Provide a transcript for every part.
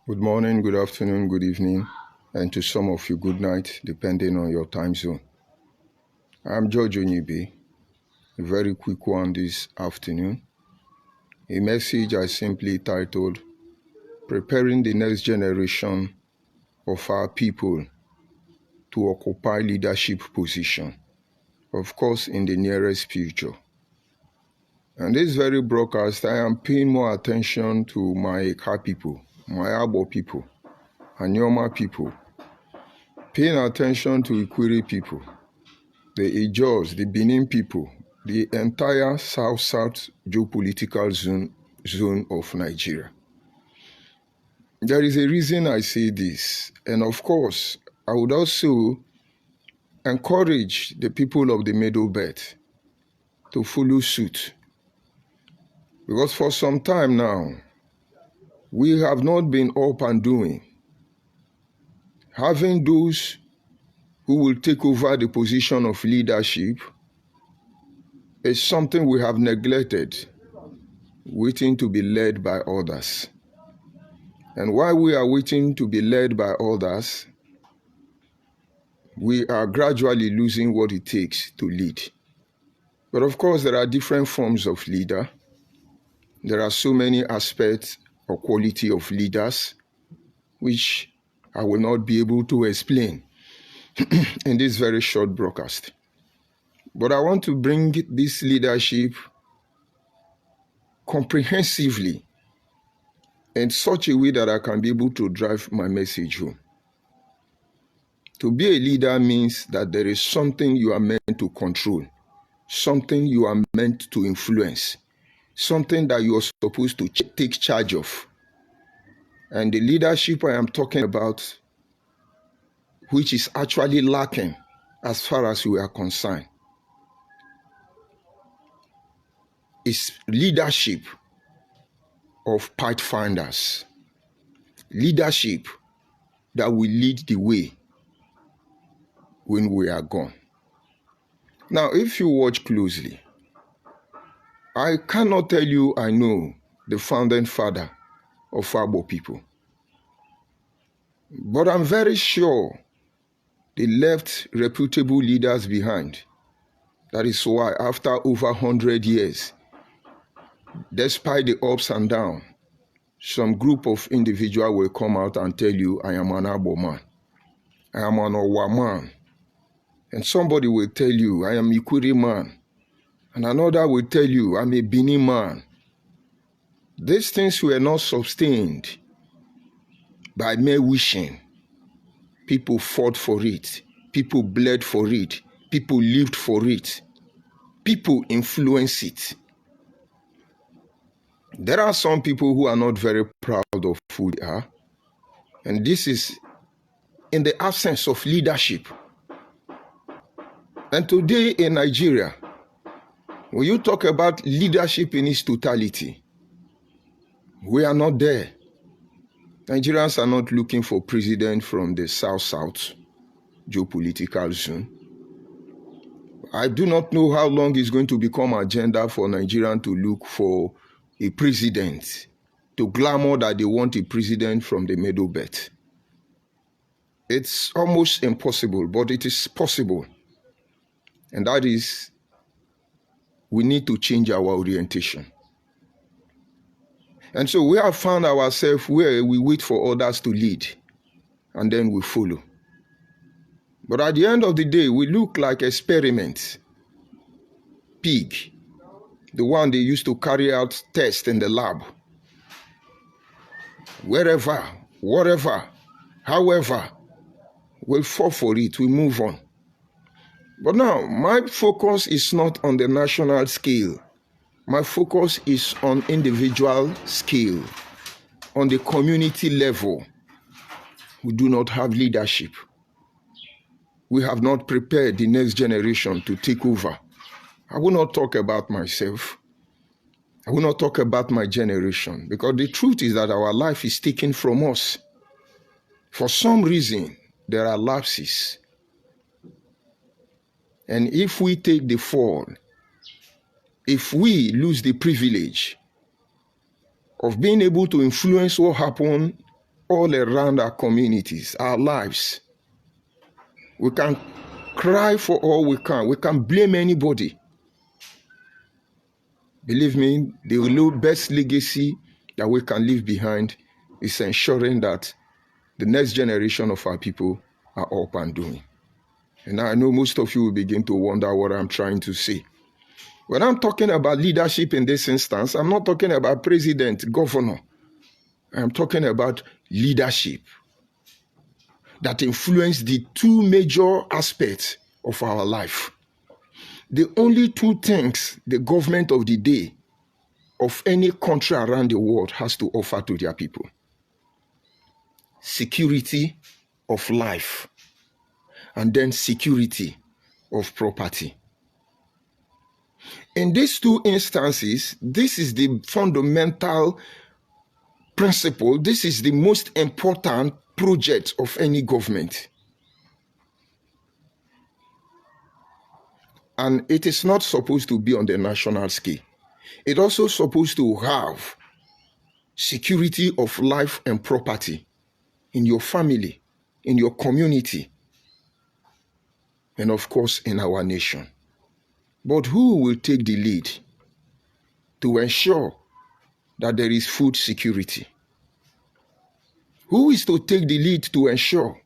Good morning, good afternoon, good evening, and to some of you, good night, depending on your time zone. I'm George Onyibe, a very quick one this afternoon. A message I simply titled, Preparing the Next Generation of Our People to Occupy Leadership Position, of course, in the nearest future. And this very broadcast, I am paying more attention to my Eka people, my Abo people, Anyoma people, paying attention to Ikwiri people, the Ijos, the Benin people, the entire South-South geopolitical zone of Nigeria. There is a reason I say this, and of course, I would also encourage the people of the Middle Belt to follow suit. Because for some time now, we have not been up and doing. Having those who will take over the position of leadership is something we have neglected, waiting to be led by others. And while we are waiting to be led by others, we are gradually losing what it takes to lead. But of course, there are different forms of leader. There are so many aspects or quality of leaders, which I will not be able to explain in this very short broadcast. But I want to bring this leadership comprehensively in such a way that I can be able to drive my message home. To be a leader means that there is something you are meant to control, something you are meant to influence, something that you are supposed to take charge of. And the leadership I am talking about, which is actually lacking as far as we are concerned, is leadership of pathfinders, leadership that will lead the way when we are gone. Now, if you watch closely, I cannot tell you I know the founding father of Abo people, but I'm very sure they left reputable leaders behind. That is why after over 100 years, despite the ups and downs, some group of individuals will come out and tell you, I am an Abo man, I am an Owa man. And somebody will tell you, I am Ikwiri man. And another will tell you, I'm a Benin man. These things were not sustained by mere wishing. People fought for it. People bled for it. People lived for it. People influence it. There are some people who are not very proud of who they are. And this is in the absence of leadership. And today in Nigeria, when you talk about leadership in its totality, we are not there. Nigerians are not looking for president from the South-South geopolitical zone. I do not know how long it's going to become agenda for Nigerians to look for a president, to glamour that they want a president from the Middle Belt. It's almost impossible, but it is possible. And that is, we need to change our orientation. And so we have found ourselves where we wait for others to lead, and then we follow. But at the end of the day, we look like experiments. Pig, the one they used to carry out tests in the lab. Wherever, whatever, however, we'll fall for it, we move on. But now, my focus is not on the national scale. My focus is on individual scale, on the community level. We do not have leadership. We have not prepared the next generation to take over. I will not talk about myself. I will not talk about my generation, because the truth is that our life is taken from us. For some reason, there are lapses. And if we take the fall, if we lose the privilege of being able to influence what happened all around our communities, our lives. We can cry for all we can. We can blame anybody. Believe me, the best legacy that we can leave behind is ensuring that the next generation of our people are up and doing. And I know most of you will begin to wonder what I'm trying to say. When I'm talking about leadership in this instance, I'm not talking about president, governor. I'm talking about leadership that influence the two major aspects of our life. The only two things the government of the day of any country around the world has to offer to their people: security of life, and then security of property. In these two instances, this is the fundamental principle. This is the most important project of any government. And it is not supposed to be on the national scale. It's also supposed to have security of life and property in your family, in your community, and of course in our nation. But who will take the lead to ensure that there is food security? Who is to take the lead to ensure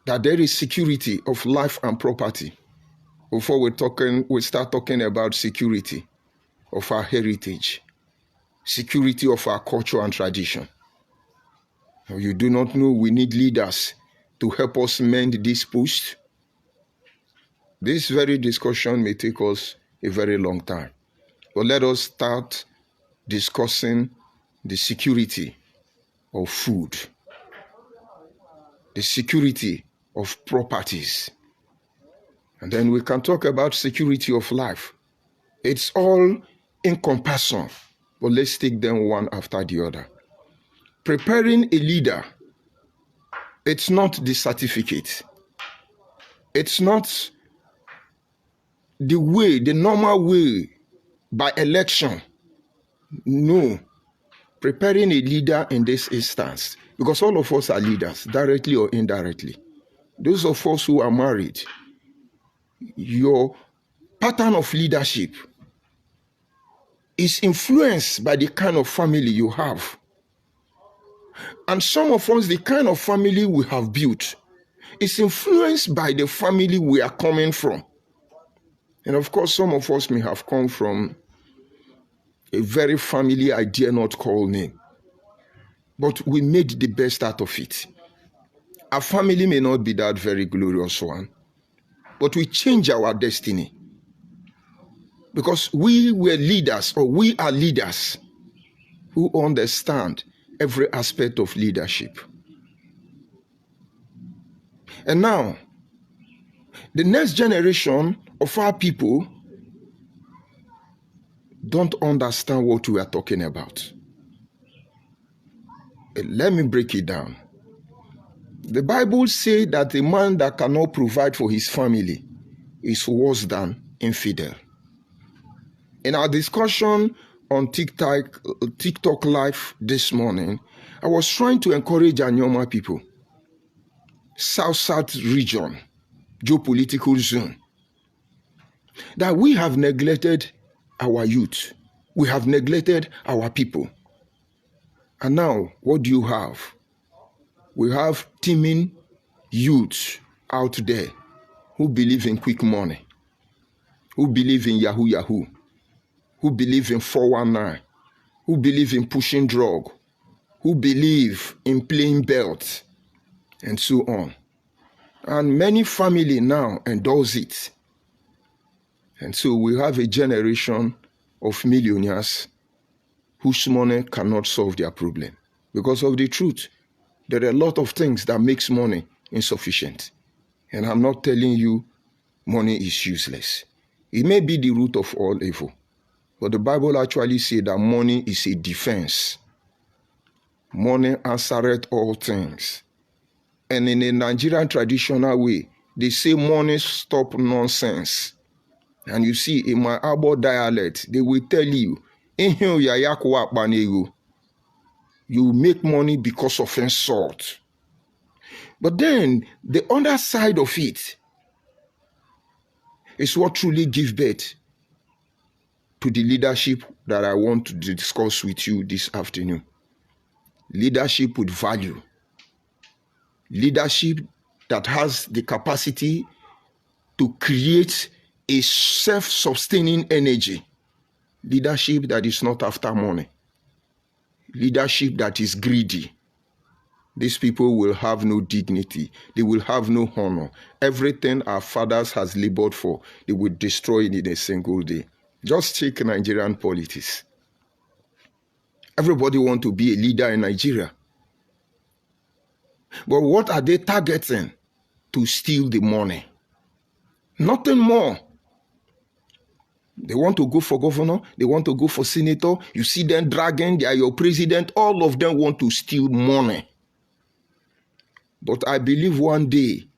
that there is security of life and property? Before we start talking about security of our heritage, security of our culture and tradition. You do not know we need leaders to help us mend this post? This very discussion may take us a very long time. But let us start discussing the security of food, the security of properties. And then we can talk about security of life. It's all encompassing, but let's take them one after the other. Preparing a leader, it's not the certificate. It's not the way, the normal way, by election. No. Preparing a leader in this instance, because all of us are leaders, directly or indirectly. Those of us who are married, your pattern of leadership is influenced by the kind of family you have. And some of us, the kind of family we have built is influenced by the family we are coming from. And of course, some of us may have come from a very family I dare not call name. But we made the best out of it. Our family may not be that very glorious one, but we change our destiny. Because we were leaders, or we are leaders who understand every aspect of leadership. And now, the next generation of our people don't understand what we are talking about. Let me break it down. The Bible says that a man that cannot provide for his family is worse than infidel. In our discussion on TikTok Live this morning, I was trying to encourage Anyoma people, SOUTHSOUTH region, geopolitical zone, that we have neglected our youth. We have neglected our people. And now, what do you have? We have teeming youths out there who believe in quick money, who believe in Yahoo, who believe in 419, who believe in pushing drug, who believe in playing belt, and so on. And many family now endorse it. And so we have a generation of millionaires whose money cannot solve their problem. Because of the truth, there are a lot of things that makes money insufficient. And I'm not telling you money is useless. It may be the root of all evil. But the Bible actually says that money is a defense. Money answereth all things. And in a Nigerian traditional way, they say money stop nonsense. And you see, in my Igbo dialect, they will tell you, You make money because of insult. But then the other side of it is what truly gives birth to the leadership that I want to discuss with you this afternoon. Leadership with value. Leadership that has the capacity to create a self-sustaining energy. Leadership that is not after money. Leadership that is greedy. These people will have no dignity. They will have no honor. Everything our fathers has labored for, they will destroy it in a single day. Just take Nigerian politics. Everybody wants to be a leader in Nigeria. But what are they targeting? To steal the money. Nothing more. They want to go for governor. They want to go for senator. You see them dragging. They are your president. All of them want to steal money. But I believe one day,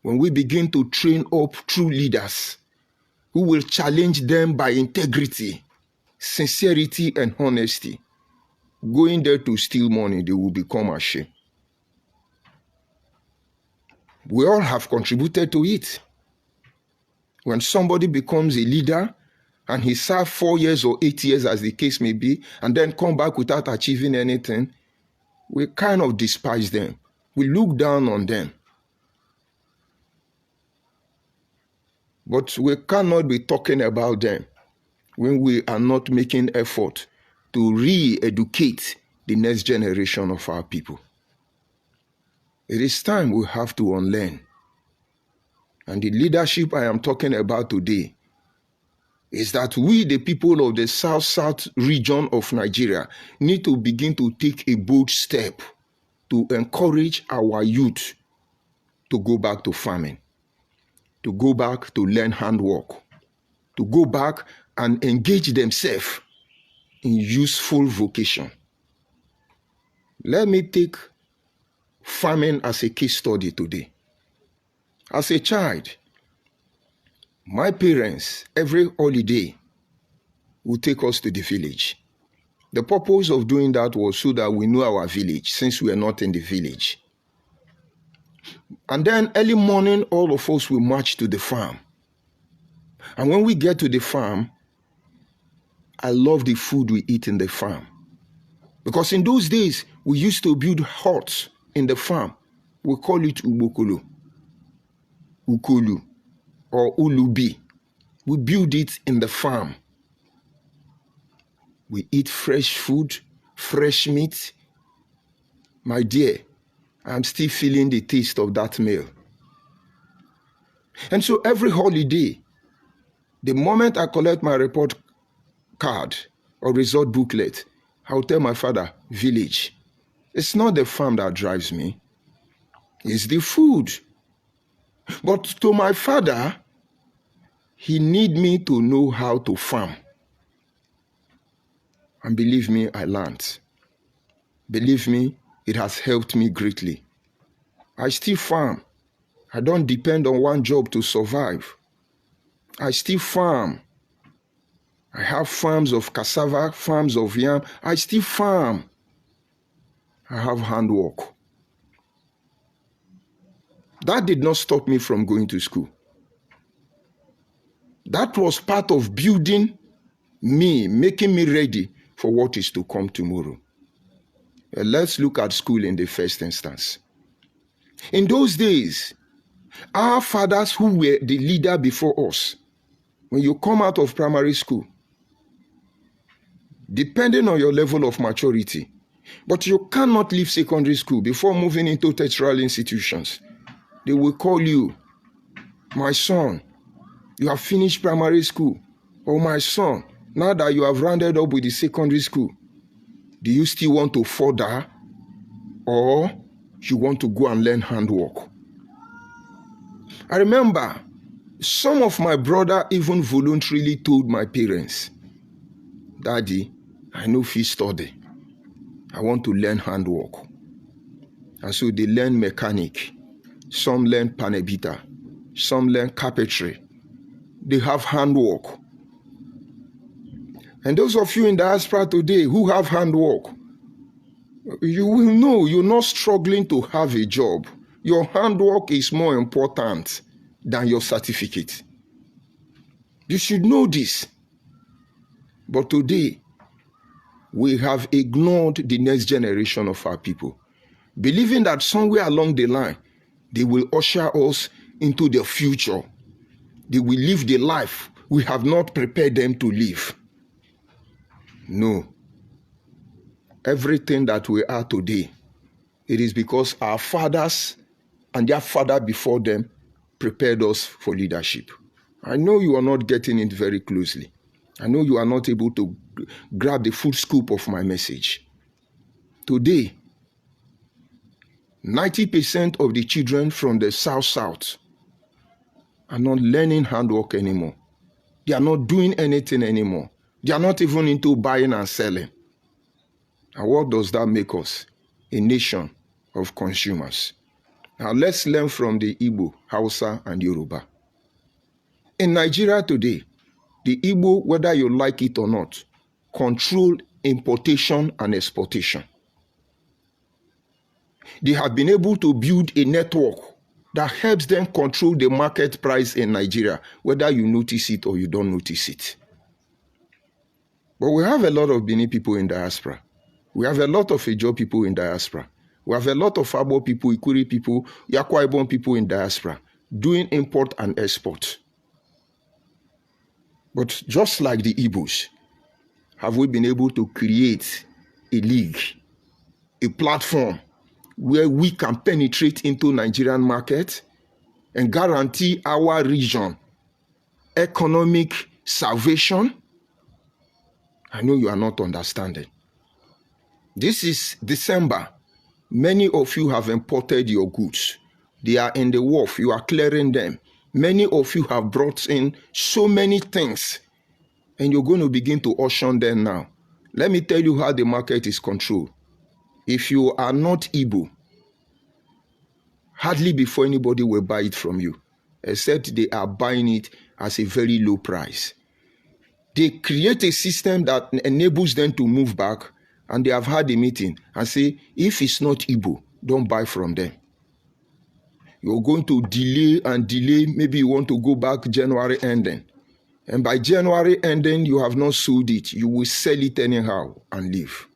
when we begin to train up true leaders who will challenge them by integrity, sincerity, and honesty, going there to steal money, they will become ashamed. We all have contributed to it. When somebody becomes a leader and he served 4 years or 8 years, as the case may be, and then come back without achieving anything, we kind of despise them. We look down on them. But we cannot be talking about them when we are not making effort to re-educate the next generation of our people. It is time we have to unlearn. And the leadership I am talking about today is that we, the people of the South-South region of Nigeria, need to begin to take a bold step to encourage our youth to go back to farming, to go back to learn handwork, to go back and engage themselves in useful vocation. Let me take farming as a case study today. As a child, my parents, every holiday, would take us to the village. The purpose of doing that was so that we know our village, since we are not in the village. And then early morning, all of us will march to the farm. And when we get to the farm, I love the food we eat in the farm. Because in those days, we used to build huts in the farm. We call it ubokolo, ukolu, or ulubi. We build it in the farm. We eat fresh food, fresh meat. My dear, I'm still feeling the taste of that meal. And so every holiday, the moment I collect my report card or result booklet, I'll tell my father, village. It's not the farm that drives me. It's the food. But to my father, he need me to know how to farm. And believe me, I learned. Believe me, it has helped me greatly. I still farm. I don't depend on one job to survive. I still farm. I have farms of cassava, farms of yam. I still farm. I have handwork. That did not stop me from going to school. That was part of building me, making me ready for what is to come tomorrow. Let's look at school in the first instance. In those days, our fathers who were the leader before us, when you come out of primary school, depending on your level of maturity, but you cannot leave secondary school before moving into tertiary institutions. They will call you, my son, you have finished primary school. Or my son, now that you have rounded up with the secondary school, do you still want to further, or you want to go and learn handwork? I remember some of my brother even voluntarily told my parents, Daddy, I know fit study. I want to learn handwork. And so they learn mechanic. Some learn panebita. Some learn carpentry. They have handwork. And those of you in diaspora today who have handwork, You will know you're not struggling to have a job. Your handwork is more important than your certificate. You should know this. But today, we have ignored the next generation of our people, believing that somewhere along the line, they will usher us into the future. They will live the life we have not prepared them to live. No. Everything that we are today, it is because our fathers and their father before them prepared us for leadership. I know you are not getting it very closely. I know you are not able to grab the full scoop of my message. Today, 90% of the children from the South are not learning handwork anymore. They are not doing anything anymore. They are not even into buying and selling. And what does that make us? A nation of consumers. Now let's learn from the Igbo, Hausa, and Yoruba. In Nigeria today, the Igbo, whether you like it or not, control importation and exportation. They have been able to build a network that helps them control the market price in Nigeria, whether you notice it or you don't notice it. But we have a lot of Benin people in diaspora. We have a lot of Ijaw people in diaspora. We have a lot of Abo people, Ikuri people, Akwa Ibom people in diaspora doing import and export. But just like the Igbos, have we been able to create a league, a platform where we can penetrate into Nigerian market and guarantee our region economic salvation? I know you are not understanding. This is December. Many of you have imported your goods. They are in the wharf. You are clearing them. Many of you have brought in so many things, and you're going to begin to auction them now. Let me tell you how the market is controlled. If you are not Igbo, hardly before anybody will buy it from you, except they are buying it at a very low price. They create a system that enables them to move back, and they have had a meeting and say, if it's not Igbo, don't buy from them. You're going to delay and delay. Maybe you want to go back January ending. And by January ending, you have not sold it. You will sell it anyhow and leave.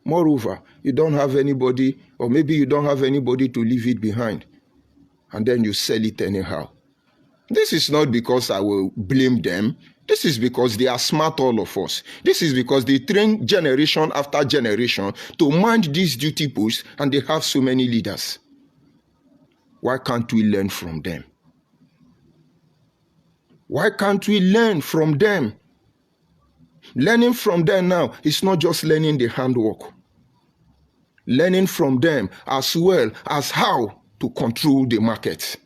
Moreover, you don't have anybody, or maybe you don't have anybody to leave it behind. And then you sell it anyhow. This is not because I will blame them. This is because they are smart, all of us. This is because they train generation after generation to mind these duty posts, and they have so many leaders. Why can't we learn from them? Why can't we learn from them? Learning from them now is not just learning the handwork. Learning from them as well as how to control the market.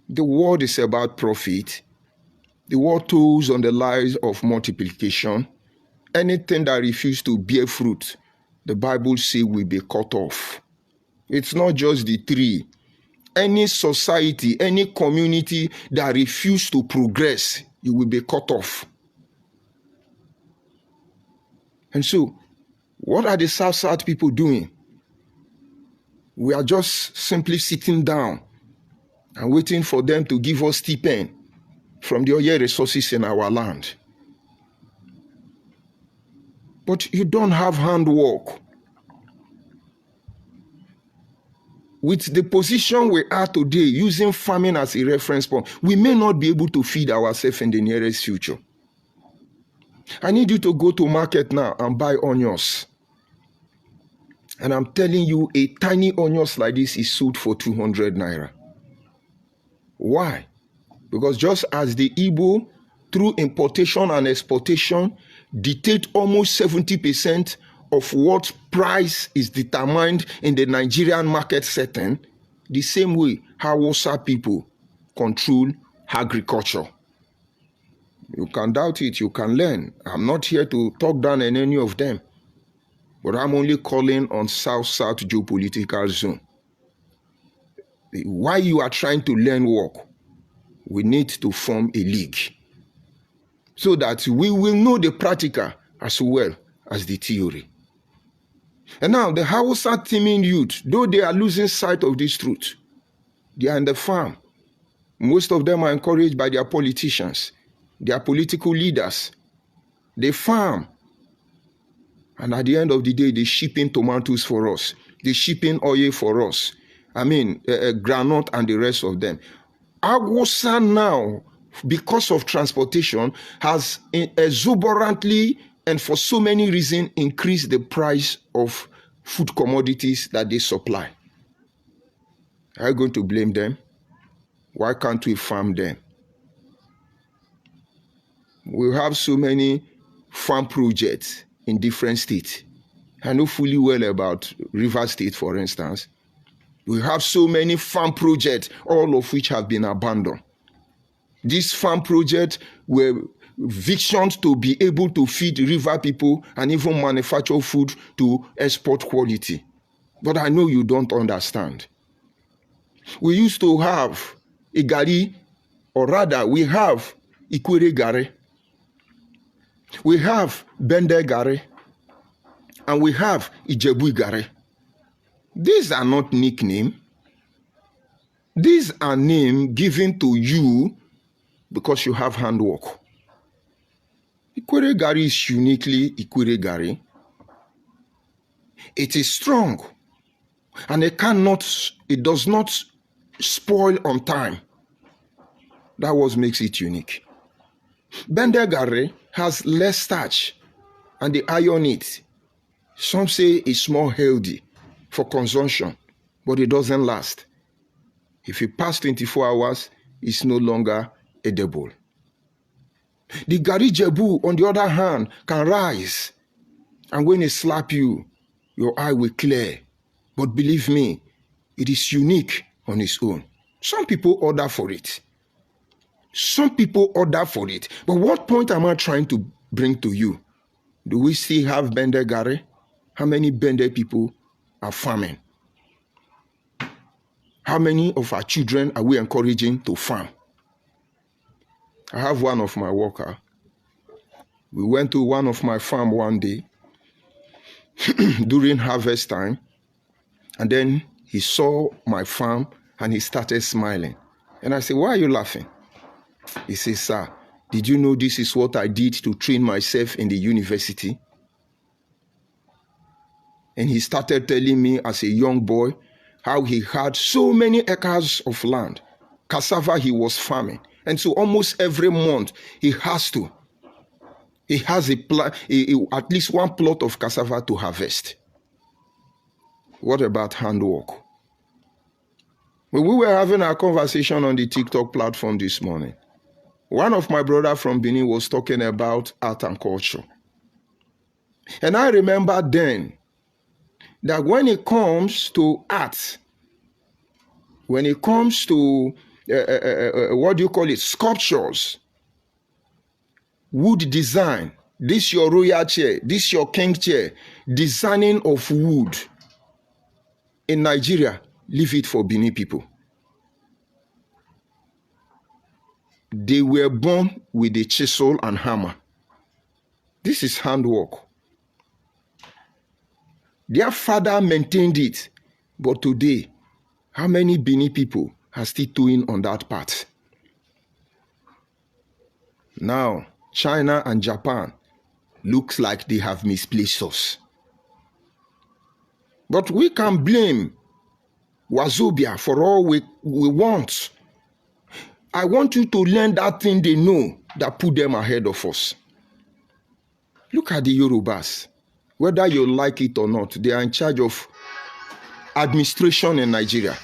The world is about profit. The world toils on the lies of multiplication. Anything that refuses to bear fruit, the Bible says will be cut off. It's not just the tree. Any society, any community that refuses to progress, you will be cut off. And so, what are the South people doing? We are just simply sitting down and waiting for them to give us stipend from the oil resources in our land. But you don't have handwork. With the position we are today, using farming as a reference point, we may not be able to feed ourselves in the nearest future. I need you to go to market now and buy onions. And I'm telling you, a tiny onions like this is sold for 200 naira. Why? Because just as the Igbo, through importation and exportation, dictate almost 70% of what price is determined in the Nigerian market setting, the same way Hausa people control agriculture. You can doubt it, you can learn. I'm not here to talk down on any of them, but I'm only calling on South-South geopolitical zone. While you are trying to learn work, we need to form a league so that we will know the practical as well as the theory. And now the Hausa teeming youth, though they are losing sight of this truth, they are in the farm. Most of them are encouraged by their politicians, their political leaders. They farm. And at the end of the day, they ship in tomatoes for us. They ship in oil for us. I mean, granite and the rest of them. Agusa now, because of transportation, has exuberantly and for so many reasons increased the price of food commodities that they supply. Are you going to blame them? Why can't we farm them? We have so many farm projects in different states. I know fully well about River State, for instance. We have so many farm projects, all of which have been abandoned. These farm projects were visioned to be able to feed river people and even manufacture food to export quality. But I know you don't understand. We used to have Igari, or rather, we have Ikwere Gare. We have Bende Gare. And we have Ijebu Gare. These are not nicknames. These are names given to you because you have handwork. Ikwere Gare is uniquely Ikwere Gare. It is strong. And it does not spoil on time. That what makes it unique. Bende Gare has less starch and they iron it. Some say it's more healthy for consumption, but it doesn't last. If it passes 24 hours, it's no longer edible. The Gari Jebu, on the other hand, can rise. And when it slaps you, your eye will clear. But believe me, it is unique on its own. Some people order for it. Some people order for it. But what point am I trying to bring to you? Do we still have Bende Gare? How many Bende people are farming? How many of our children are we encouraging to farm? I have one of my workers. We went to one of my farm one day during harvest time, and then he saw my farm and he started smiling. And I said, "Why are you laughing?" He says, "Sir, did you know this is what I did to train myself in the university?" And he started telling me as a young boy how he had so many acres of land, cassava he was farming. And so almost every month he has at least one plot of cassava to harvest. What about handwork? When we were having our conversation on the TikTok platform this morning, one of my brothers from Benin was talking about art and culture. And I remember then that when it comes to art, when it comes to sculptures, wood design, this your royal chair, this your king chair, designing of wood in Nigeria, leave it for Benin people. They were born with a chisel and hammer. This is handwork. Their father maintained it, but today, how many Benin people are still doing on that part? Now, China and Japan looks like they have misplaced us. But we can blame Wazobia for all we want. I want you to learn that thing they know that put them ahead of us. Look at the Yorubas. Whether you like it or not, they are in charge of administration in Nigeria.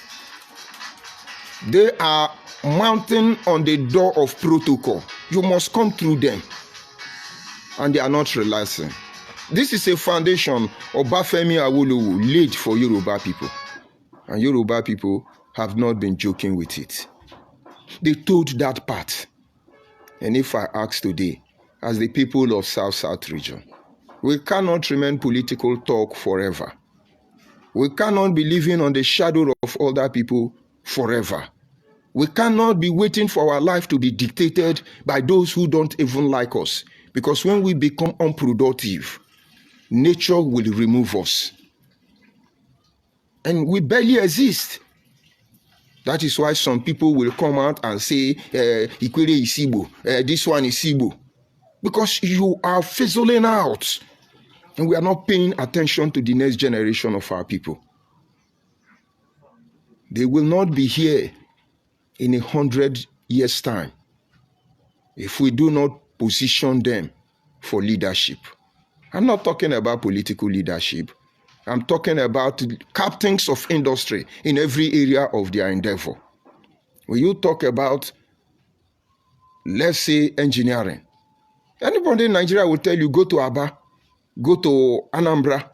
They are mounting on the door of protocol. You must come through them. And they are not relaxing. This is a foundation Obafemi Awolowo laid for Yoruba people. And Yoruba people have not been joking with it. They told that part. And if I ask today, as the people of South-South region, we cannot remain political talk forever. We cannot be living on the shadow of other people forever. We cannot be waiting for our life to be dictated by those who don't even like us. Because when we become unproductive, nature will remove us. And we barely exist. That is why some people will come out and say, Ikwere is Igbo, this one is Igbo. Because you are fizzling out. And we are not paying attention to the next generation of our people. They will not be here in 100 years' time if we do not position them for leadership. I'm not talking about political leadership. I'm talking about captains of industry in every area of their endeavor. When you talk about, let's say, engineering, anybody in Nigeria will tell you, go to Aba, go to Anambra.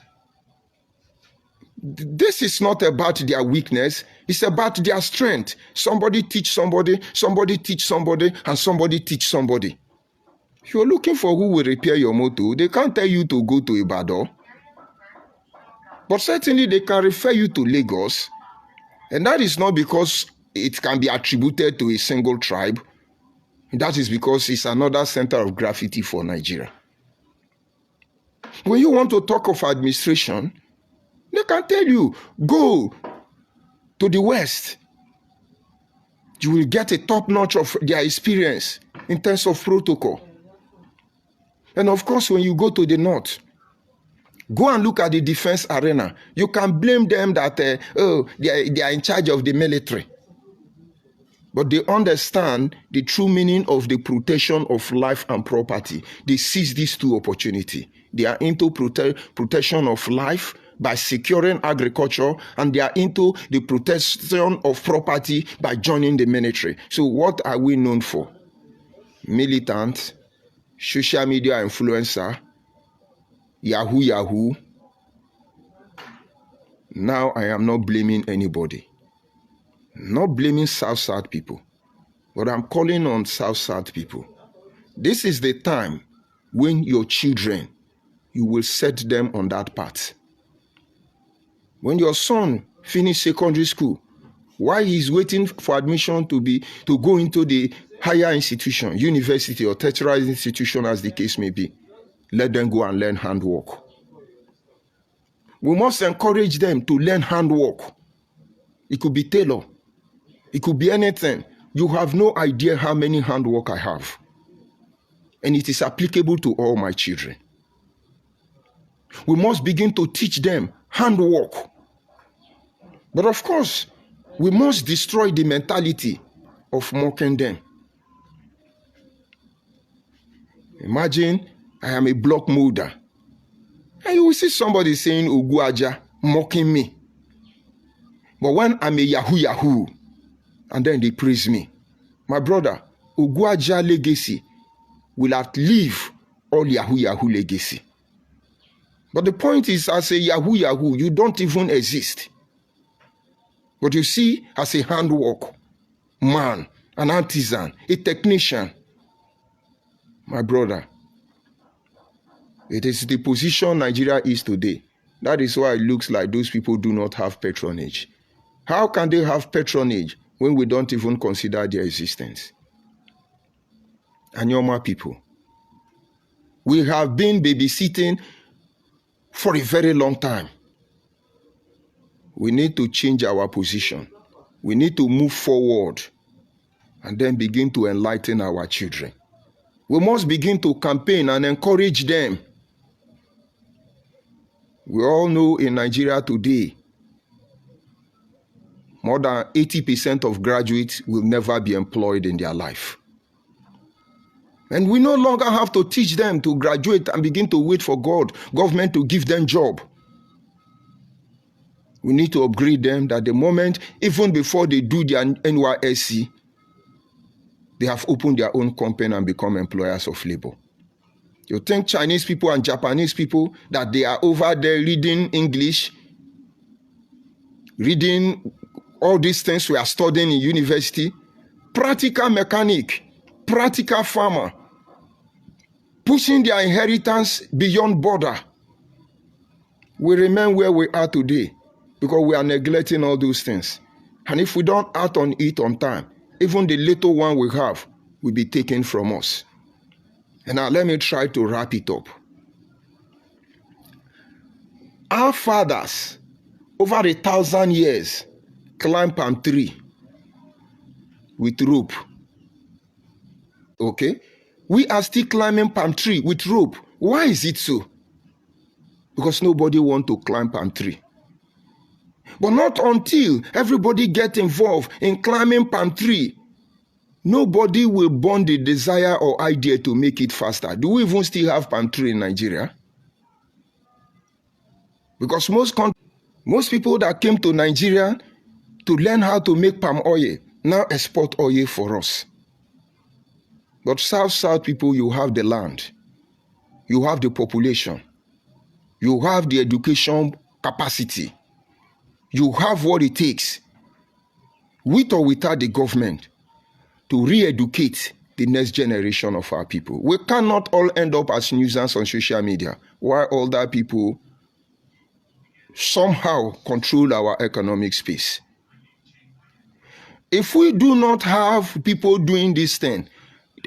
This is not about their weakness. It's about their strength. Somebody teach somebody, somebody teach somebody, and somebody teach somebody. If you're looking for who will repair your motor, they can't tell you to go to Ibadan. But certainly they can refer you to Lagos. And that is not because it can be attributed to a single tribe. That is because it's another center of gravity for Nigeria. When you want to talk of administration, they can tell you, go to the West. You will get a top notch of their experience in terms of protocol. And of course, when you go to the North, go and look at the defense arena. You can blame them that, they are in charge of the military. But they understand the true meaning of the protection of life and property. They seize these two opportunities. They are into protection of life by securing agriculture, and they are into the protection of property by joining the military. So what are we known for? Militant, social media influencer, Yahoo. Now I am not blaming anybody. Not blaming South people. But I'm calling on South people. This is the time when your children, you will set them on that path. When your son finish secondary school, while he's waiting for admission to go into the higher institution, university or tertiary institution as the case may be, let them go and learn handwork. We must encourage them to learn handwork. It could be tailor. It could be anything. You have no idea how many handwork I have. And it is applicable to all my children. We must begin to teach them handwork. But of course, we must destroy the mentality of mocking them. Imagine I am a block molder. And you will see somebody saying Oguaja, mocking me. But when I'm a Yahoo, and then they praise me, my brother, Oguaja legacy will outlive all Yahoo legacy. But the point is, as a Yahoo, you don't even exist. But you see, as a handwork man, an artisan, a technician, my brother, it is the position Nigeria is today. That is why it looks like those people do not have patronage. How can they have patronage when we don't even consider their existence? Anyoma people, we have been babysitting for a very long time. We need to change our position. We need to move forward and then begin to enlighten our children. We must begin to campaign and encourage them. We all know in Nigeria today, more than 80% of graduates will never be employed in their life. And we no longer have to teach them to graduate and begin to wait for government to give them job. We need to upgrade them that the moment, even before they do their NYSC, they have opened their own company and become employers of labor. You think Chinese people and Japanese people, that they are over there reading English, reading all these things we are studying in university? Practical mechanic, practical farmer, pushing their inheritance beyond border. We remain where we are today because we are neglecting all those things. And if we don't act on it on time, even the little one we have will be taken from us. And now let me try to wrap it up. Our fathers over 1,000 years, climb palm tree with rope. Okay? We are still climbing palm tree with rope. Why is it so? Because nobody wants to climb palm tree. But not until everybody get involved in climbing palm tree, nobody will burn the desire or idea to make it faster. Do we even still have palm tree in Nigeria? Because most people that came to Nigeria to learn how to make palm oil now export oil for us. But South people, you have the land, you have the population, you have the education capacity, you have what it takes, with or without the government, to re-educate the next generation of our people. We cannot all end up as nuisance on social media, while other people somehow control our economic space. If we do not have people doing this thing,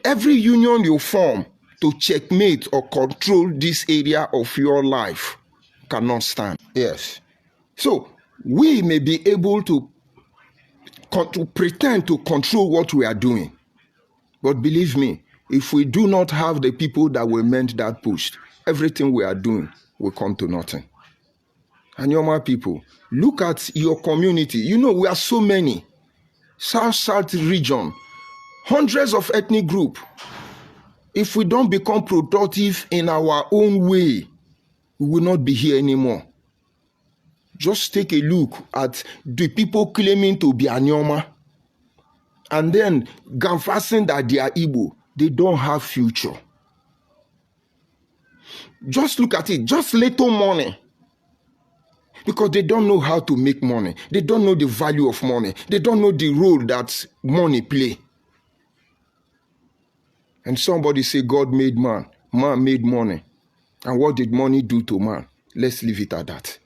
every union you form to checkmate or control this area of your life cannot stand. Yes. So we may be able to pretend to control what we are doing. But believe me, if we do not have the people that will mend that post, everything we are doing will come to nothing. And your people, look at your community. You know, we are so many. South region, hundreds of ethnic groups. If we don't become productive in our own way, we will not be here anymore. Just take a look at the people claiming to be Anyoma and then confessing that they are Igbo. They don't have future. Just look at it, just little money. Because they don't know how to make money. They don't know the value of money. They don't know the role that money play. And somebody say God made man. Man made money. And what did money do to man? Let's leave it at that.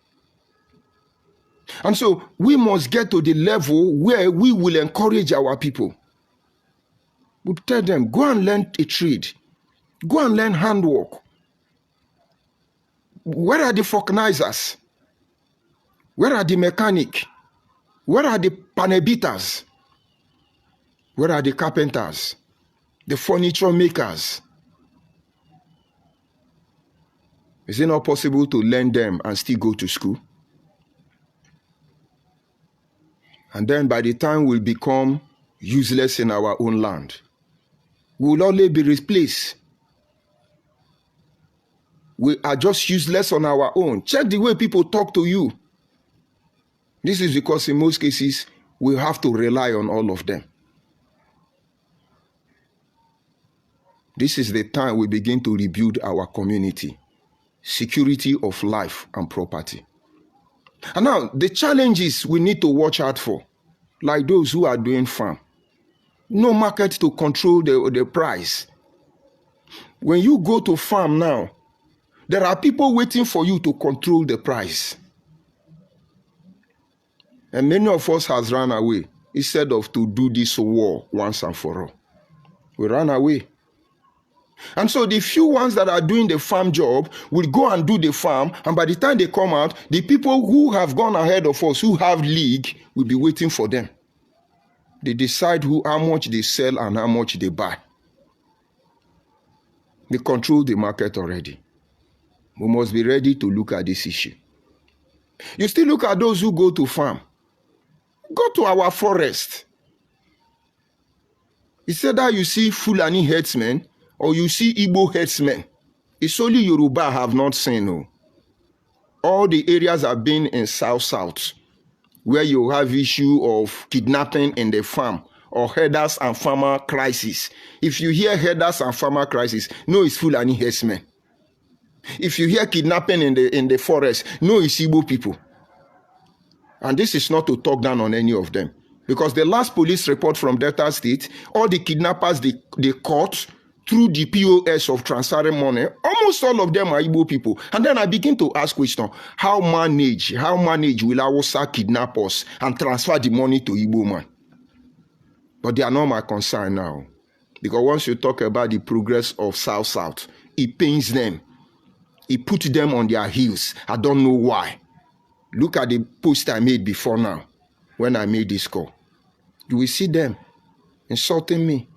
And so we must get to the level where we will encourage our people. We tell them, go and learn a trade. Go and learn handwork. Where are the vulcanizers? Where are the mechanics? Where are the panebitas? Where are the carpenters? The furniture makers? Is it not possible to learn them and still go to school? And then by the time we become useless in our own land, we will only be replaced. We are just useless on our own. Check the way people talk to you. This is because in most cases, we have to rely on all of them. This is the time we begin to rebuild our community, security of life and property. And now, the challenges we need to watch out for, like those who are doing farm. No market to control the price. When you go to farm now, there are people waiting for you to control the price. And many of us has run away instead of to do this war once and for all. We ran away. And so the few ones that are doing the farm job will go and do the farm, and by the time they come out, the people who have gone ahead of us, who have league, will be waiting for them. They decide how much they sell and how much they buy. They control the market already. We must be ready to look at this issue. You still look at those who go to farm. Go to our forest. It's either you see Fulani herdsmen or you see Igbo herdsmen. It's only Yoruba have not seen. No. All the areas have been in South-South, where you have issue of kidnapping in the farm or herders and farmer crisis. If you hear herders and farmer crisis, no, it's Fulani herdsmen. If you hear kidnapping in the forest, no, it's Igbo people. And this is not to talk down on any of them. Because the last police report from Delta State, all the kidnappers they caught through the POS of transferring money, almost all of them are Igbo people. And then I begin to ask question, how manage will Hausa kidnap us and transfer the money to Igbo man? But they are not my concern now. Because once you talk about the progress of South-South, it pains them. It puts them on their heels. I don't know why. Look at the post I made before now, when I made this call. You will see them insulting me.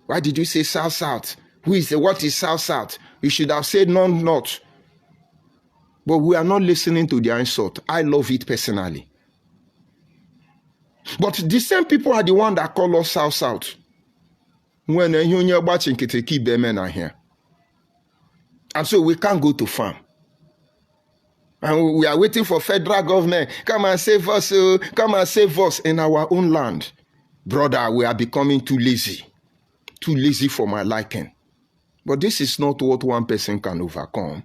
Why did you say South-South? What is South-South? You should have said North. But we are not listening to their insult. I love it personally. But the same people are the one that call us South-South. When keep them in here. And so we can't go to farm. And we are waiting for federal government. Come and save us. Come and save us in our own land. Brother, we are becoming too lazy. Too lazy for my liking. But this is not what one person can overcome.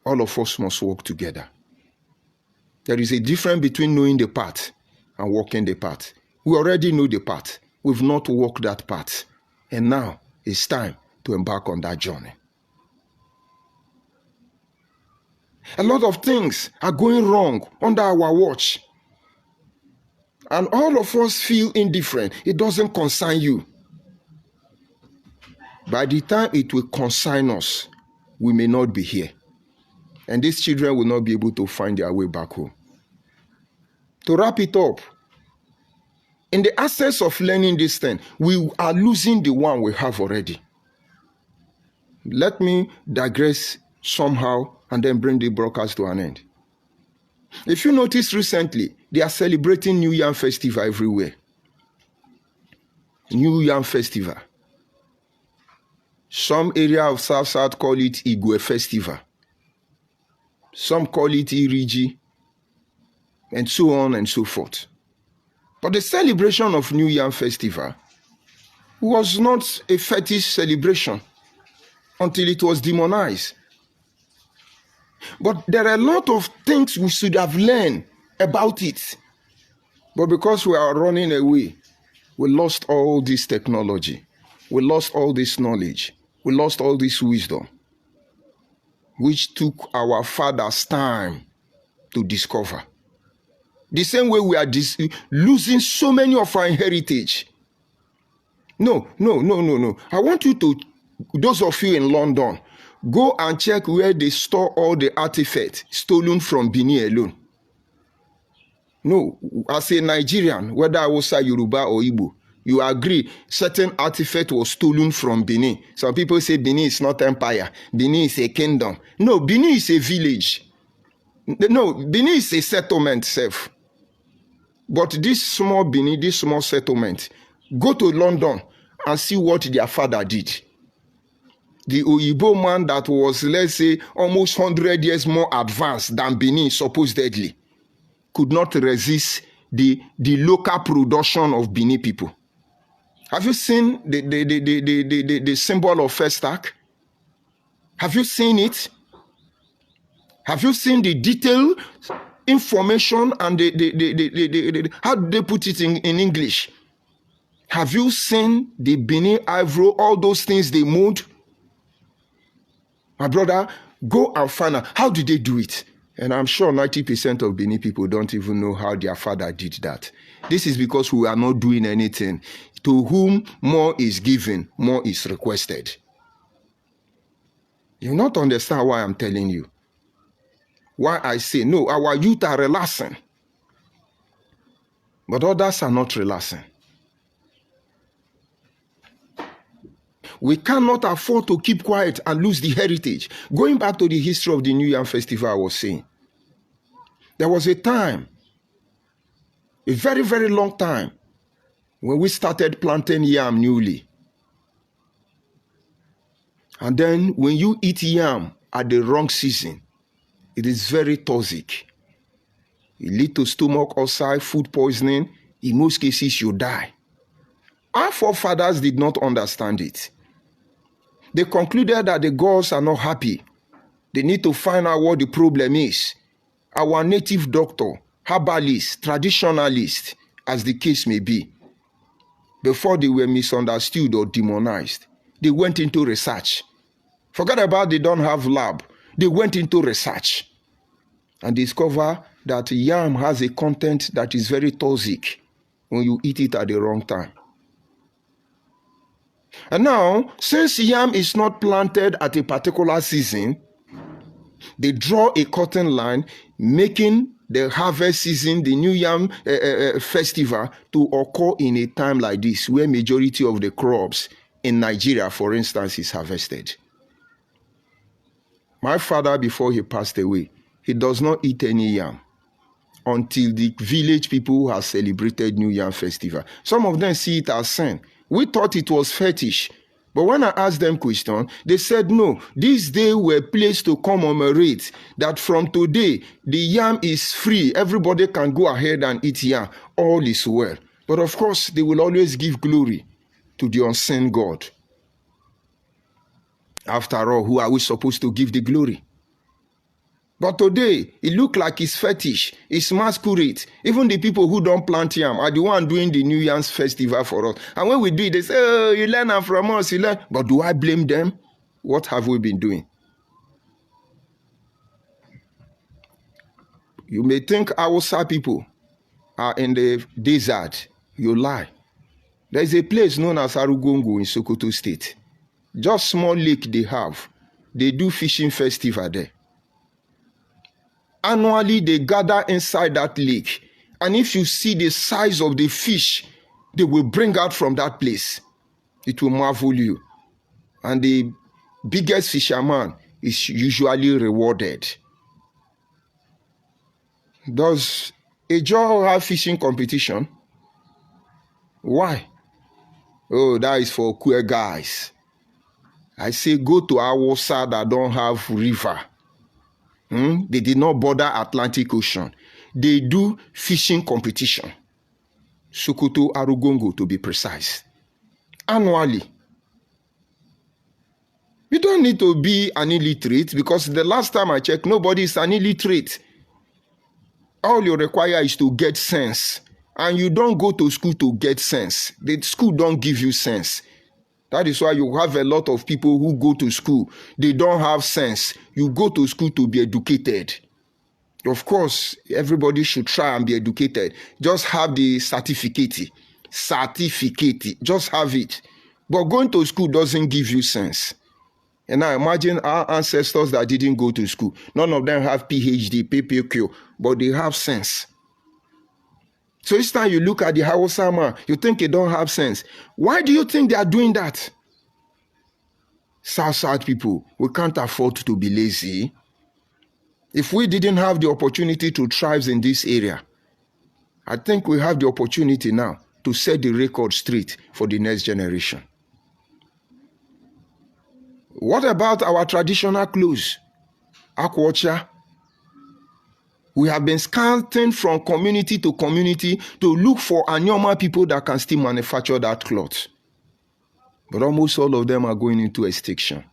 All of us must work together. There is a difference between knowing the path and walking the path. We already know the path. We've not walked that path. And now it's time to embark on that journey. A lot of things are going wrong under our watch. And all of us feel indifferent. It doesn't concern you. By the time it will concern us, we may not be here. And these children will not be able to find their way back home. To wrap it up, in the access of learning this thing, we are losing the one we have already. Let me digress somehow and then bring the broadcast to an end. If you notice recently, they are celebrating New Yam Festival everywhere. New Yam Festival. Some area of South call it Igwe Festival. Some call it Iriji, and so on and so forth. But the celebration of New Yam Festival was not a fetish celebration until it was demonized. But there are a lot of things we should have learned about it. But because we are running away, we lost all this technology. We lost all this knowledge. We lost all this wisdom, which took our fathers time to discover. The same way we are losing so many of our heritage. No. I want you to, those of you in London, go and check where they store all the artifacts stolen from Benin alone. No, as a Nigerian, whether I was Yoruba or Igbo, you agree certain artifact was stolen from Benin. Some people say Benin is not empire. Benin is a kingdom. No, Benin is a village. No, Benin is a settlement self. But this small Benin, this small settlement, go to London and see what their father did. The Oyibo man that was, let's say, almost 100 years more advanced than Benin, supposedly, could not resist the local production of Benin people. Have you seen the symbol of Festac? Have you seen it? Have you seen the detailed information and how do they put it in English? Have you seen the Benin ivory, all those things they moved? My brother, go and find out how did they do it. And I'm sure 90% of Benin people don't even know how their father did that. This is because we are not doing anything. To whom more is given, more is requested. You will not understand why I'm telling you. Why I say, no, our youth are relaxing. But others are not relaxing. We cannot afford to keep quiet and lose the heritage. Going back to the history of the New Yam Festival I was saying, there was a time, a very, very long time, when we started planting yam newly. And then when you eat yam at the wrong season, it is very toxic. It leads to stomach ulcer, food poisoning. In most cases, you die. Our forefathers did not understand it. They concluded that the gods are not happy. They need to find out what the problem is. Our native doctor, herbalist, traditionalist, as the case may be, before they were misunderstood or demonized, they went into research. Forget about they don't have lab. They went into research and discovered that yam has a content that is very toxic when you eat it at the wrong time. And now, since yam is not planted at a particular season, They draw a cotton line, making the harvest season, the New Yam festival, to occur in a time like this, where majority of the crops in Nigeria, for instance, is harvested. My father, before he passed away, he does not eat any yam until the village people have celebrated New Yam festival. Some of them see it as sin. We thought it was fetish. But when I asked them question, they said no. These days were placed to commemorate that from today, the yam is free. Everybody can go ahead and eat yam. All is well. But of course, they will always give glory to the unseen God. After all, who are we supposed to give the glory? But today, it looks like it's fetish, it's masquerade. Even the people who don't plant yam are the one doing the New Yam's festival for us. And when we do it, they say, oh, you learn from us, you learn. But do I blame them? What have we been doing? You may think Hausa people are in the desert. You lie. There is a place known as Arugungu in Sokoto State. Just small lake they have. They do fishing festival there. Annually, they gather inside that lake. And if you see the size of the fish they will bring out from that place, it will marvel you. And the biggest fisherman is usually rewarded. Does a Joe have fishing competition? Why? Oh, that is for queer guys. I say go to Hausa that don't have river. They did not border Atlantic Ocean. They do fishing competition. Sokoto, Arugungu to be precise. Annually. You don't need to be an illiterate, because the last time I checked, nobody is an illiterate. All you require is to get sense. And you don't go to school to get sense. The school don't give you sense. That is why you have a lot of people who go to school. They don't have sense. You go to school to be educated. Of course, everybody should try and be educated. Just have the certificate. Just have it. But going to school doesn't give you sense. And now imagine our ancestors that didn't go to school. None of them have PhD, PPQ, but they have sense. So each time you look at the Hausa man, you think they don't have sense. Why do you think they are doing that? South people, we can't afford to be lazy. If we didn't have the opportunity to thrive in this area, I think we have the opportunity now to set the record straight for the next generation. What about our traditional clothes? Akwacha. We have been scouting from community to community to look for Anyoma people that can still manufacture that cloth. But almost all of them are going into extinction.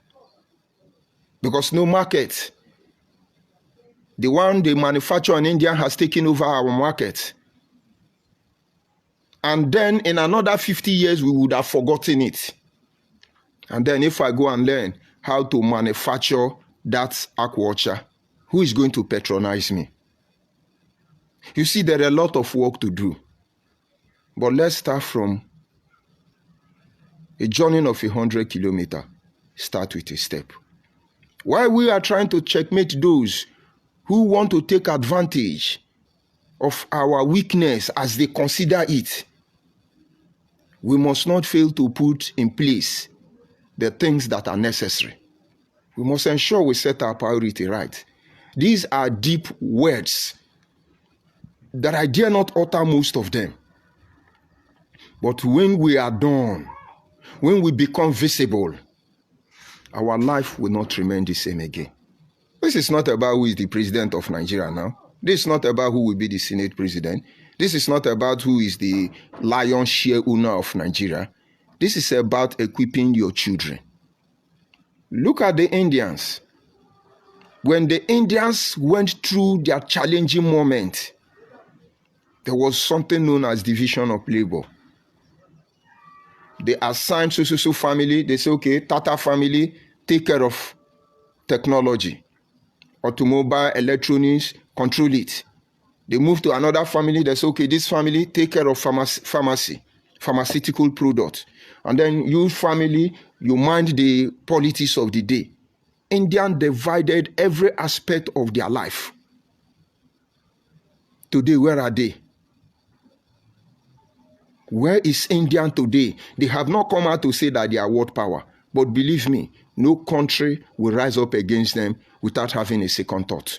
Because no market. The one they manufacture in India has taken over our market. And then in another 50 years, we would have forgotten it. And then if I go and learn how to manufacture that aquaculture, who is going to patronize me? You see, there are a lot of work to do. But let's start from a journey of 100 kilometers. Start with a step. While we are trying to checkmate those who want to take advantage of our weakness as they consider it, we must not fail to put in place the things that are necessary. We must ensure we set our priority right. These are deep words that I dare not utter most of them. But when we are done, when we become visible, our life will not remain the same again. This is not about who is the president of Nigeria now. This is not about who will be the Senate president. This is not about who is the lion's share owner of Nigeria. This is about equipping your children. Look at the Indians. When the Indians went through their challenging moment, there was something known as division of labor. They assigned so family. They say, okay, Tata family, take care of technology. Automobile, electronics, control it. They move to another family. They say, okay, this family, take care of pharmaceutical products. And then you family, you mind the politics of the day. Indian divided every aspect of their life. Today, where are they? Where is India today? They have not come out to say that they are world power. But believe me, no country will rise up against them without having a second thought.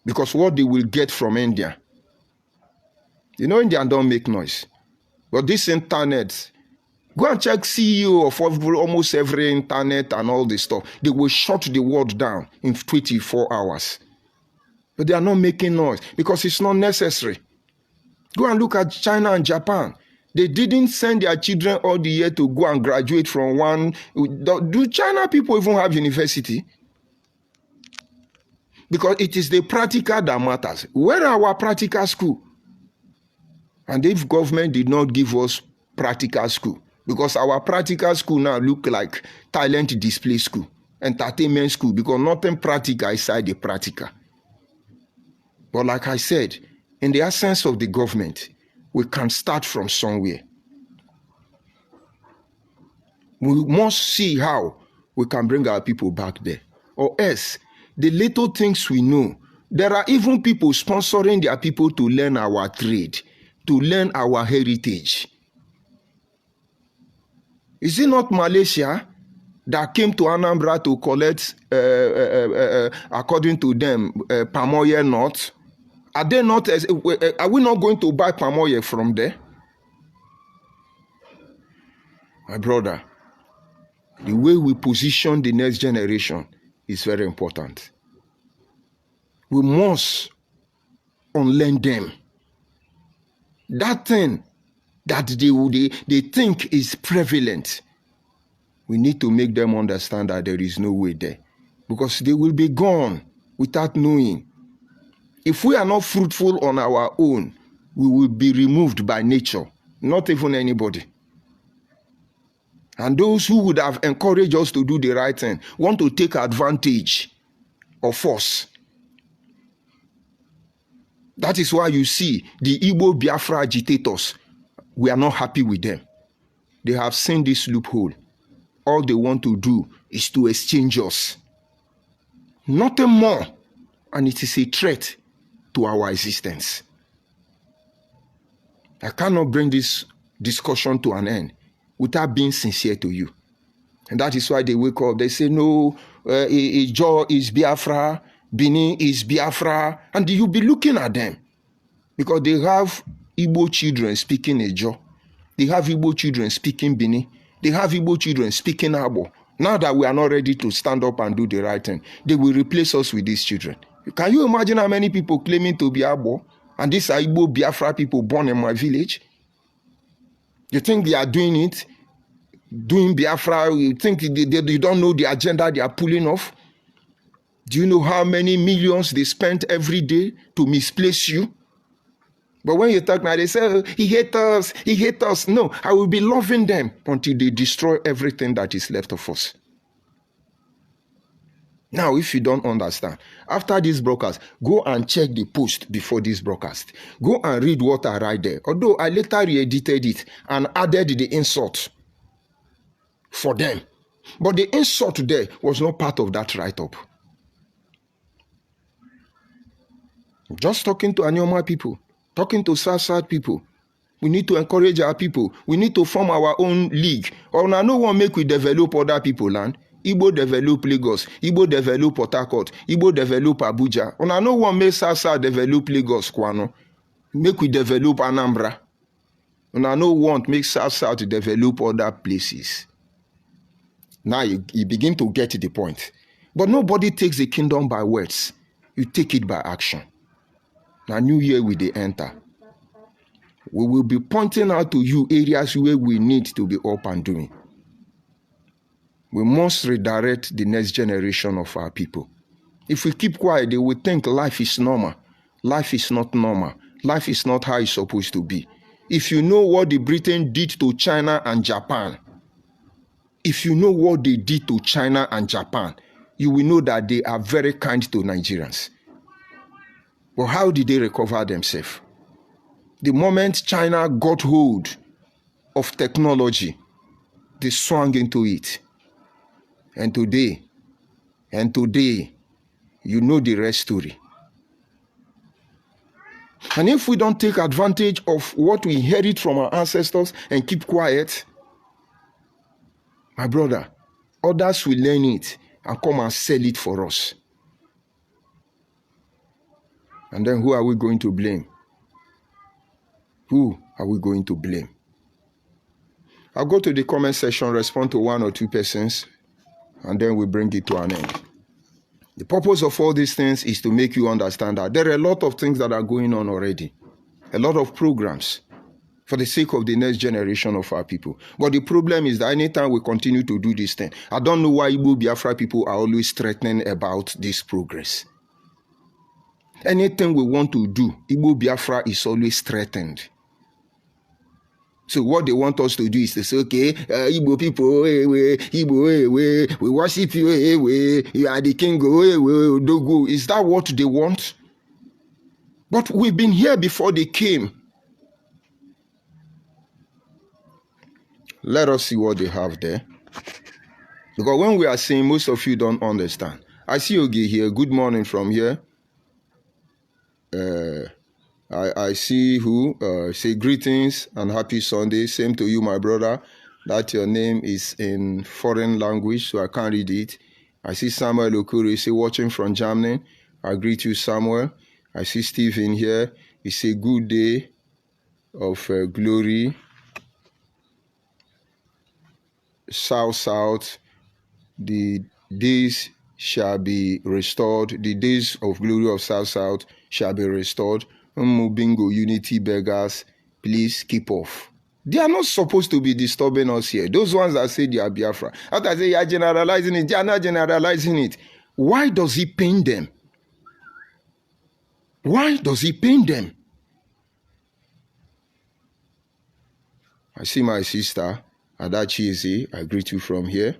Because what they will get from India, India don't make noise. But this internet, go and check CEO of almost every internet and all this stuff. They will shut the world down in 24 hours. But they are not making noise because it's not necessary. Go and look at China and Japan. They didn't send their children all the year to go and graduate from one. Do China people even have university? Because it is the practical that matters. Where are our practical school? And if government did not give us practical school, because our practical school now look like talent display school, entertainment school, because nothing practical inside the practical. But like I said, in the absence of the government, we can start from somewhere. We must see how we can bring our people back there. Or else, the little things we know, there are even people sponsoring their people to learn our trade, to learn our heritage. Is it not Malaysia that came to Anambra to collect, according to them, palm oil nuts? Are we not going to buy palm oil from there? My brother, the way we position the next generation is very important. We must unlearn them. That thing that they think is prevalent, we need to make them understand that there is no way there. Because they will be gone without knowing. If we are not fruitful on our own, we will be removed by nature, not even anybody. And those who would have encouraged us to do the right thing want to take advantage of us. That is why you see the Igbo Biafra agitators, we are not happy with them. They have seen this loophole. All they want to do is to exchange us. Nothing more. And it is a threat to our existence. I cannot bring this discussion to an end without being sincere to you. And that is why they wake up. They say, no, Ijo is Biafra, Bini is Biafra. And you'll be looking at them. Because they have Igbo children speaking Ijo. They have Igbo children speaking Bini. They have Igbo children speaking Abo. Now that we are not ready to stand up and do the right thing, they will replace us with these children. Can you imagine how many people claiming to be Abo? And these are Igbo Biafra people born in my village? You think they are doing it? Doing Biafra? You think you don't know the agenda they are pulling off? Do you know how many millions they spent every day to misplace you? But when you talk now, they say, oh, he hates us, he hates us. No, I will be loving them until they destroy everything that is left of us. Now, if you don't understand, after this broadcast, go and check the post before this broadcast. Go and read what I write there. Although I later re-edited it and added the insult for them. But the insult there was not part of that write-up. Just talking to Anyoma people, talking to SOUTHSOUTH people. We need to encourage our people. We need to form our own league. Or now no one make we develop other people land. Igbo develop Lagos, Igbo develop Port Harcourt, Igbo develop Abuja. Una no one make SOUTHSOUTH develop Lagos, Kwano. Make we develop Anambra. Una no want make SOUTHSOUTH develop other places. Now you begin to get the point. But nobody takes the kingdom by words. You take it by action. Now new year we dey enter. We will be pointing out to you areas where we need to be up and doing. We must redirect the next generation of our people. If we keep quiet, they will think life is normal. Life is not normal. Life is not how it's supposed to be. If you know what the Britain did to China and Japan, if you know what they did to China and Japan, you will know that they are very kind to Nigerians. But how did they recover themselves? The moment China got hold of technology, they swung into it. And today, And today, you know the rest story. And if we don't take advantage of what we inherit from our ancestors and keep quiet, my brother, others will learn it and come and sell it for us. And then who are we going to blame? Who are we going to blame? I'll go to the comment section, respond to one or two persons, and then we bring it to an end. The purpose of all these things is to make you understand that there are a lot of things that are going on already. A lot of programs for the sake of the next generation of our people. But the problem is that anytime we continue to do this thing, I don't know why Igbo Biafra people are always threatening about this progress. Anything we want to do, Igbo Biafra is always threatened. So what they want us to do is to say, okay, Igbo people, we worship you, you are the king, Dogo. Is that what they want? But we've been here before they came. Let us see what they have there. Because when we are saying, most of you don't understand. I see Ogi here. Good morning from here. I see who say greetings and happy Sunday. Same to you, my brother. That your name is in foreign language, so I can't read it. I see Samuel Okuri say watching from Germany. I greet you, Samuel. I see Steve in here. He say good day of glory. South, the days shall be restored. The days of glory of South shall be restored. Bingo, unity beggars, please keep off. They are not supposed to be disturbing us here. Those ones that say they are Biafra. After I say you are generalizing it, they are not generalizing it. Why does it pain them? Why does it pain them? I see my sister, Adachi. I greet you from here.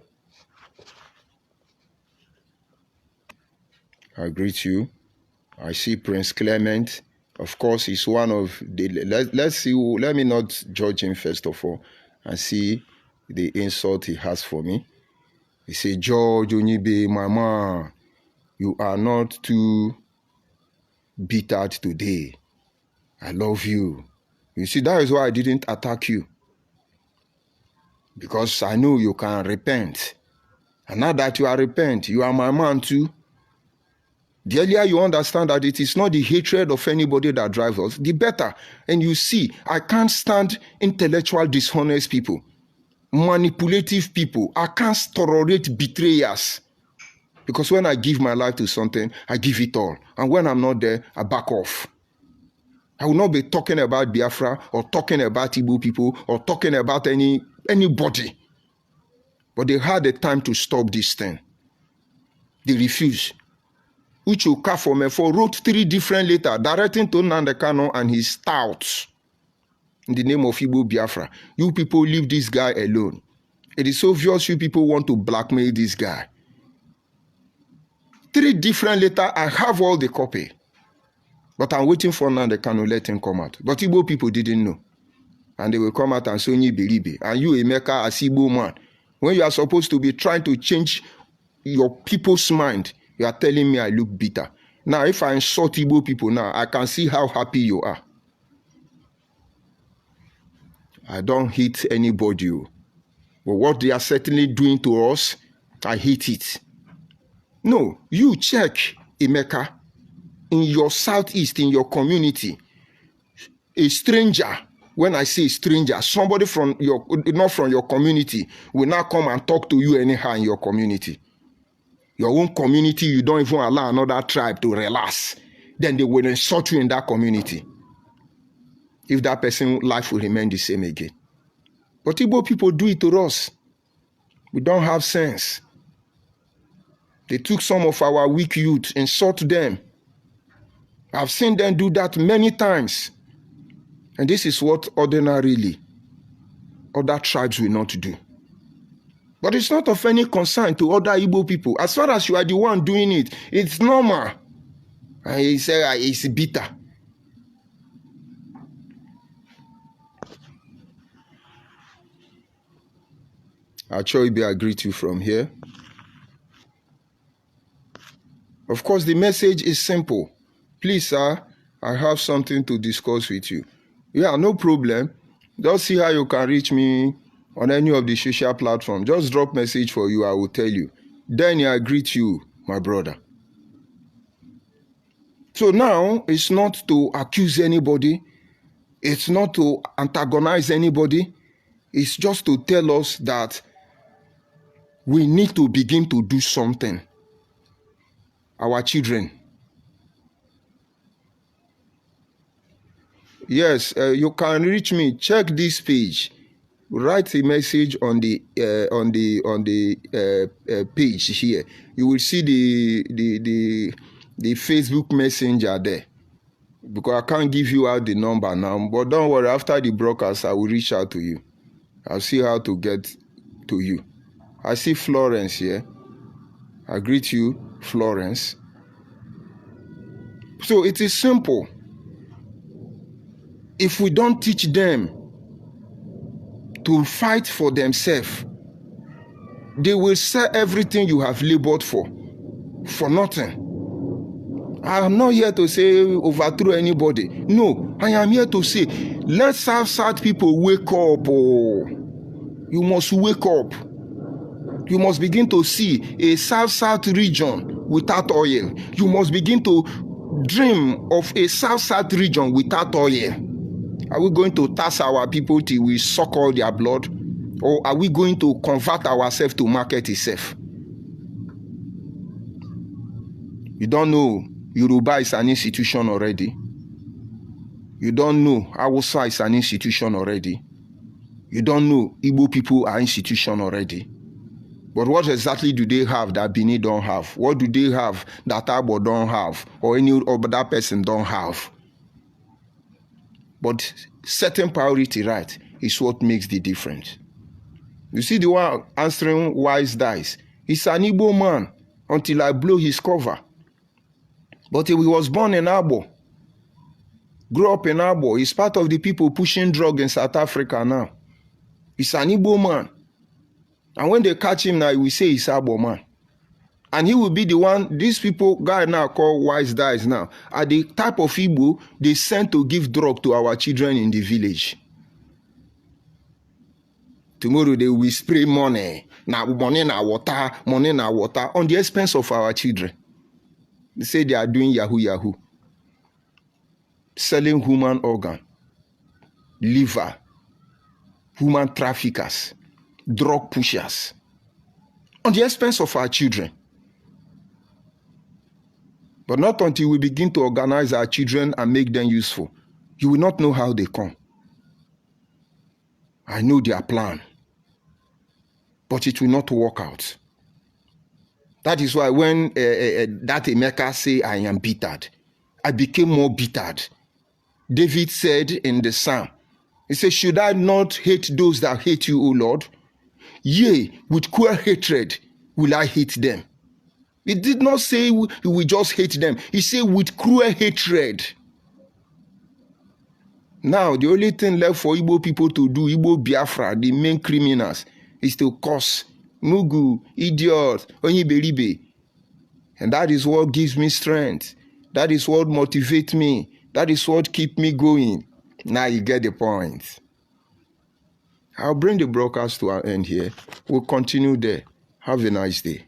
I greet you. I see Prince Clement. Of course, he's one of the... Let's see. Let me not judge him first of all and see the insult he has for me. He said, George Onyibe, Mama, you are not too bitter today. I love you. You see, that is why I didn't attack you. Because I know you can repent. And now that you are repent, you are my man too. The earlier you understand that it is not the hatred of anybody that drives us, the better. And you see, I can't stand intellectual dishonest people, manipulative people. I can't tolerate betrayers. Because when I give my life to something, I give it all. And when I'm not there, I back off. I will not be talking about Biafra or talking about Igbo people or talking about anybody. But they had the time to stop this thing. They refused. Uche Okafor wrote 3 different letters directing to Nnamdi Kanu and his stouts in the name of Igbo Biafra. You people leave this guy alone. It is obvious you people want to blackmail this guy. 3 different letters. I have all the copy. But I'm waiting for Nnamdi Kanu let him come out. But Igbo people didn't know. And they will come out and say, Belibe. And you, Emeka, as Igbo man, when you are supposed to be trying to change your people's mind, you are telling me I look bitter. Now, if I insult Igbo people now, I can see how happy you are. I don't hate anybody. But what they are certainly doing to us, I hate it. No, you check, Emeka, in your southeast, in your community, a stranger, when I say stranger, somebody from your, not from your community, will now come and talk to you anyhow in your community. Your own community, you don't even allow another tribe to relax. Then they will insult you in that community. If that person's life will remain the same again. But Igbo people do it to us. We don't have sense. They took some of our weak youth, insult them. I've seen them do that many times. And this is what ordinarily other tribes will not do. But it's not of any concern to other Igbo people. As far as you are the one doing it, it's normal. And he said it's bitter. Achoibe, I greet you from here. Of course, the message is simple. Please, sir, I have something to discuss with you. Yeah, no problem. Just see how you can reach me on any of the social platforms. Just drop message for you, I will tell you. Then I greet you, my brother. So now, it's not to accuse anybody. It's not to antagonize anybody. It's just to tell us that we need to begin to do something. Our children. Yes, you can reach me. Check this page. Write a message on the page here. You will see the Facebook Messenger there. Because I can't give you out the number now. But don't worry, after the broadcast, I will reach out to you. I'll see how to get to you. I see Florence here. I greet you, Florence. So it is simple. If we don't teach them to fight for themselves, they will sell everything you have labored for nothing. I am not here to say overthrow anybody. No, I am here to say, let South people wake up. Oh. You must wake up. You must begin to see a South region without oil. You must begin to dream of a South region without oil. Are we going to tax our people till we suck all their blood? Or are we going to convert ourselves to market itself? You don't know Yoruba is an institution already. You don't know Hausa is an institution already. You don't know Igbo people are an institution already. But what exactly do they have that Bini don't have? What do they have that Abo don't have? Or any other person don't have? But setting priority right is what makes the difference. You see the one answering wise dies. He's an Igbo man until I blow his cover. But he was born in Abo. Grew up in Abo. He's part of the people pushing drugs in South Africa now. He's an Igbo man. And when they catch him now, we say he's Abo man. And he will be the one, these people, guy now called wise dies now, are the type of Igbo they send to give drug to our children in the village. Tomorrow they will spray money. Now money na water on the expense of our children. They say they are doing Yahoo. Selling human organ, liver, human traffickers, drug pushers. On the expense of our children. But not until we begin to organize our children and make them useful. You will not know how they come. I know their plan. But it will not work out. That is why when that Emeka say, I am bittered, I became more bittered. David said in the Psalm, he said, should I not hate those that hate you, O Lord? Yea, with cruel hatred will I hate them. He did not say we just hate them. He said with cruel hatred. Now, the only thing left for Igbo people to do, Igbo Biafra, the main criminals, is to curse. Mugu, idiot, Onyiberibe. And that is what gives me strength. That is what motivates me. That is what keeps me going. Now you get the point. I'll bring the broadcast to an end here. We'll continue there. Have a nice day.